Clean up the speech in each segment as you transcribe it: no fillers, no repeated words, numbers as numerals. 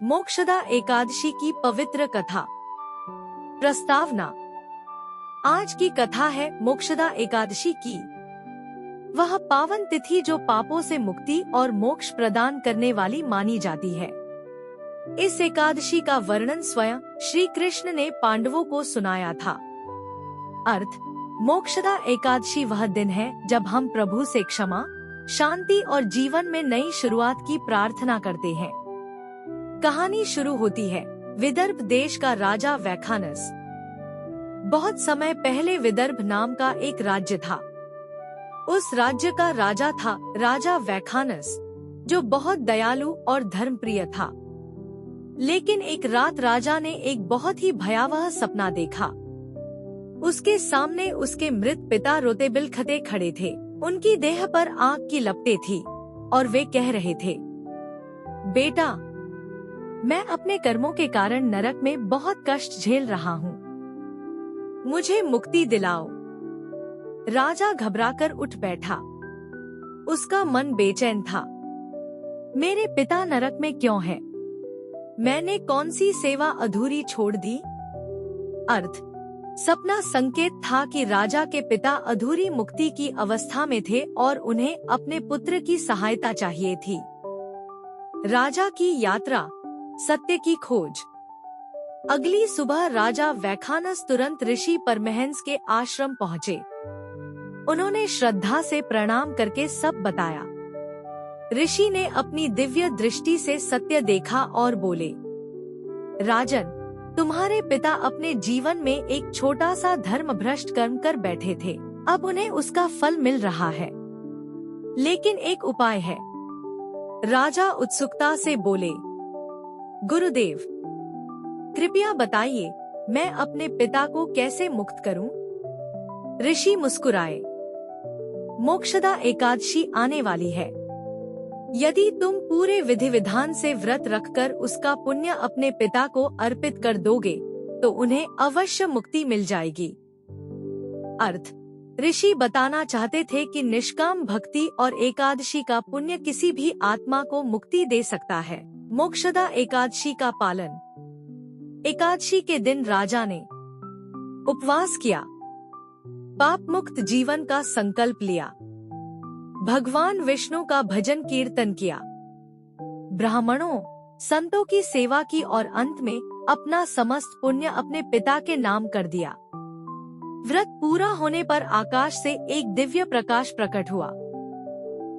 मोक्षदा एकादशी की पवित्र कथा। प्रस्तावना। आज की कथा है मोक्षदा एकादशी की। वह पावन तिथि जो पापों से मुक्ति और मोक्ष प्रदान करने वाली मानी जाती है। इस एकादशी का वर्णन स्वयं श्री कृष्ण ने पांडवों को सुनाया था। अर्थ: मोक्षदा एकादशी वह दिन है जब हम प्रभु से क्षमा, शांति और जीवन में नई शुरुआत की प्रार्थना करते हैं। कहानी शुरू होती है विदर्भ देश का राजा वैखानस। बहुत समय पहले विदर्भ नाम का एक राज्य था। उस राज्य का राजा था राजा वैखानस, जो बहुत दयालु और धर्मप्रिय था। लेकिन एक रात राजा ने एक बहुत ही भयावह सपना देखा। उसके सामने उसके मृत पिता रोते बिलखते खड़े थे। उनकी देह पर आग की लपटें थी और वे कह रहे थे, बेटा, मैं अपने कर्मों के कारण नरक में बहुत कष्ट झेल रहा हूँ, मुझे मुक्ति दिलाओ। राजा घबराकर उठ बैठा। उसका मन बेचैन था। मेरे पिता नरक में क्यों हैं? मैंने कौन सी सेवा अधूरी छोड़ दी? अर्थ: सपना संकेत था कि राजा के पिता अधूरी मुक्ति की अवस्था में थे और उन्हें अपने पुत्र की सहायता चाहिए थी। राजा की यात्रा, सत्य की खोज। अगली सुबह राजा वैखानस तुरंत ऋषि परमहंस के आश्रम पहुँचे। उन्होंने श्रद्धा से प्रणाम करके सब बताया। ऋषि ने अपनी दिव्य दृष्टि से सत्य देखा और बोले, राजन, तुम्हारे पिता अपने जीवन में एक छोटा सा धर्म भ्रष्ट कर्म कर बैठे थे। अब उन्हें उसका फल मिल रहा है, लेकिन एक उपाय है। राजा उत्सुकता से बोले, गुरुदेव, कृपया बताइए, मैं अपने पिता को कैसे मुक्त करूं? ऋषि मुस्कुराए। मोक्षदा एकादशी आने वाली है। यदि तुम पूरे विधि विधान से व्रत रखकर उसका पुण्य अपने पिता को अर्पित कर दोगे, तो उन्हें अवश्य मुक्ति मिल जाएगी। अर्थ: ऋषि बताना चाहते थे कि निष्काम भक्ति और एकादशी का पुण्य किसी भी आत्मा को मुक्ति दे सकता है। मोक्षदा एकादशी का पालन। एकादशी के दिन राजा ने उपवास किया, पाप मुक्त जीवन का संकल्प लिया, भगवान विष्णु का भजन कीर्तन किया, ब्राह्मणों, संतों की सेवा की और अंत में अपना समस्त पुण्य अपने पिता के नाम कर दिया। व्रत पूरा होने पर आकाश से एक दिव्य प्रकाश प्रकट हुआ।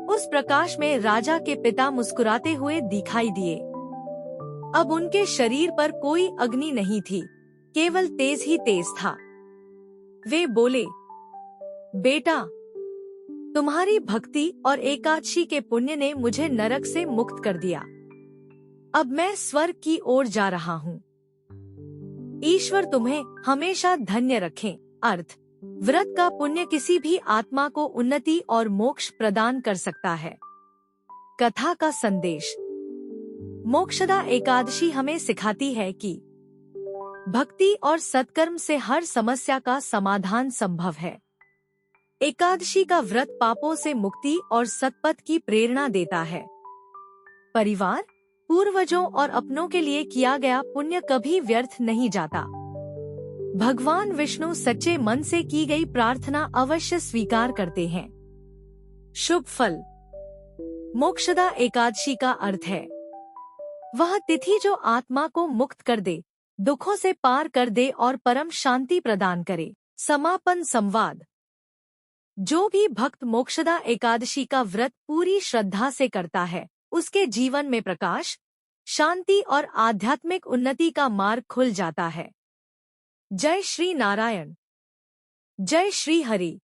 उस प्रकाश में राजा के पिता मुस्कुराते हुए दिखाई दिए। अब उनके शरीर पर कोई अग्नि नहीं थी, केवल तेज ही तेज था। वे बोले, बेटा, तुम्हारी भक्ति और एकादशी के पुण्य ने मुझे नरक से मुक्त कर दिया। अब मैं स्वर्ग की ओर जा रहा हूँ। ईश्वर तुम्हें हमेशा धन्य रखें। अर्थ: व्रत का पुण्य किसी भी आत्मा को उन्नति और मोक्ष प्रदान कर सकता है। कथा का संदेश। मोक्षदा एकादशी हमें सिखाती है कि भक्ति और सत्कर्म से हर समस्या का समाधान संभव है। एकादशी का व्रत पापों से मुक्ति और सत्पथ की प्रेरणा देता है। परिवार, पूर्वजों और अपनों के लिए किया गया पुण्य कभी व्यर्थ नहीं जाता। भगवान विष्णु सच्चे मन से की गई प्रार्थना अवश्य स्वीकार करते हैं। शुभ फल। मोक्षदा एकादशी का अर्थ है वह तिथि जो आत्मा को मुक्त कर दे, दुखों से पार कर दे और परम शांति प्रदान करे। समापन संवाद। जो भी भक्त मोक्षदा एकादशी का व्रत पूरी श्रद्धा से करता है, उसके जीवन में प्रकाश, शांति और आध्यात्मिक उन्नति का मार्ग खुल जाता है। जय श्री नारायण। जय श्री हरि।